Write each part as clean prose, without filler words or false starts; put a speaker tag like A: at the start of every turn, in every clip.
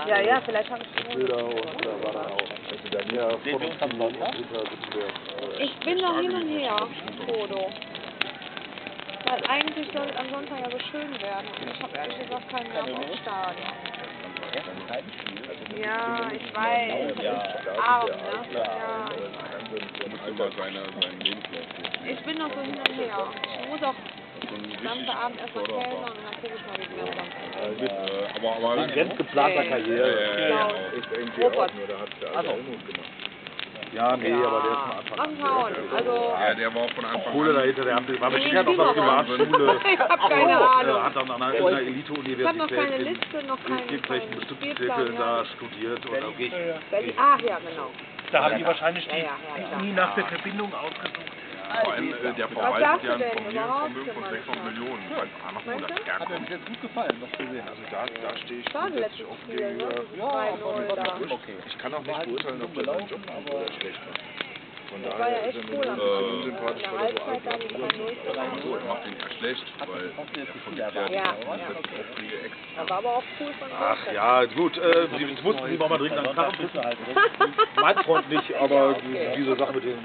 A: Ja, ja, vielleicht habe ich die
B: Bilder und da war dann auch dann ja von uns
A: Ich bin noch hin und her, Foto. Weil eigentlich soll es am Sonntag ja so schön werden. Und ich habe ehrlich gesagt keinen Nerv auf Stadion. Ja, ich weiß. Arm, ne? Ja, ich bin noch so hin und her. Ich muss auch Samstagabend erst mal kellnern und dann gucke ich mal, wie es mir am Samstag geht.
B: aber ein ganz geplanter Karriere.
A: Ist irgendwie Robert.
B: Nur da hat der alte Helmut gemacht. Ja, nee, aber der ist von Anfang an.
A: Mal schauen. Also,
C: Ja, der war von Anfang
B: Kohle
C: an.
B: dahinter, der war mit Sicherheit auf der Privatschule.
A: ich habe keine Ahnung.
B: Hat dann an einer Elite-Universität
A: Ich habe noch keine Liste, noch keine
B: irgendwelchen bestimmten Zirkeln da studiert. Und dann gehe ich.
A: Ach ja, genau.
D: Da haben die wahrscheinlich
A: Ja,
D: nie nach der Verbindung ausgesucht.
C: Vor allem, der verwaltet ja ein Familienvermögen von 600 Millionen. Einfach nur das
E: Hat mir bis jetzt gut gefallen, was du gesehen hast.
B: Also da stehe ich
A: Schade,
B: grundsätzlich
A: letztes
B: offen
A: Spiel, ne?
B: gegenüber.
A: 3-0 da.
B: Ich kann auch nicht beurteilen, ob der seinen Job macht oder schlecht macht. Von
A: Das war ja
B: daher
A: echt
B: ist er
A: cool
B: mir
A: am
B: unsympathisch,
A: in der
B: weil er so
A: Halbzeit
B: alt
A: dann
B: ist.
A: 3-0
C: Also, er macht den ja schlecht, weil der verliert ja
A: Ja, das war aber auch cool von
B: Ach ja, gut, jetzt mussten die mal dringend an den Karren pissen. Mein Freund nicht, aber diese Sache mit den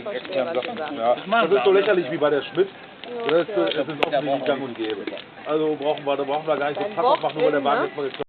B: externen Sachen, ja, das ist so lächerlich wie bei der Schmidt. Das ist offensichtlich gang und gäbe. Also da brauchen wir gar nicht so Pack aufmachen, nur weil der Wagen jetzt mal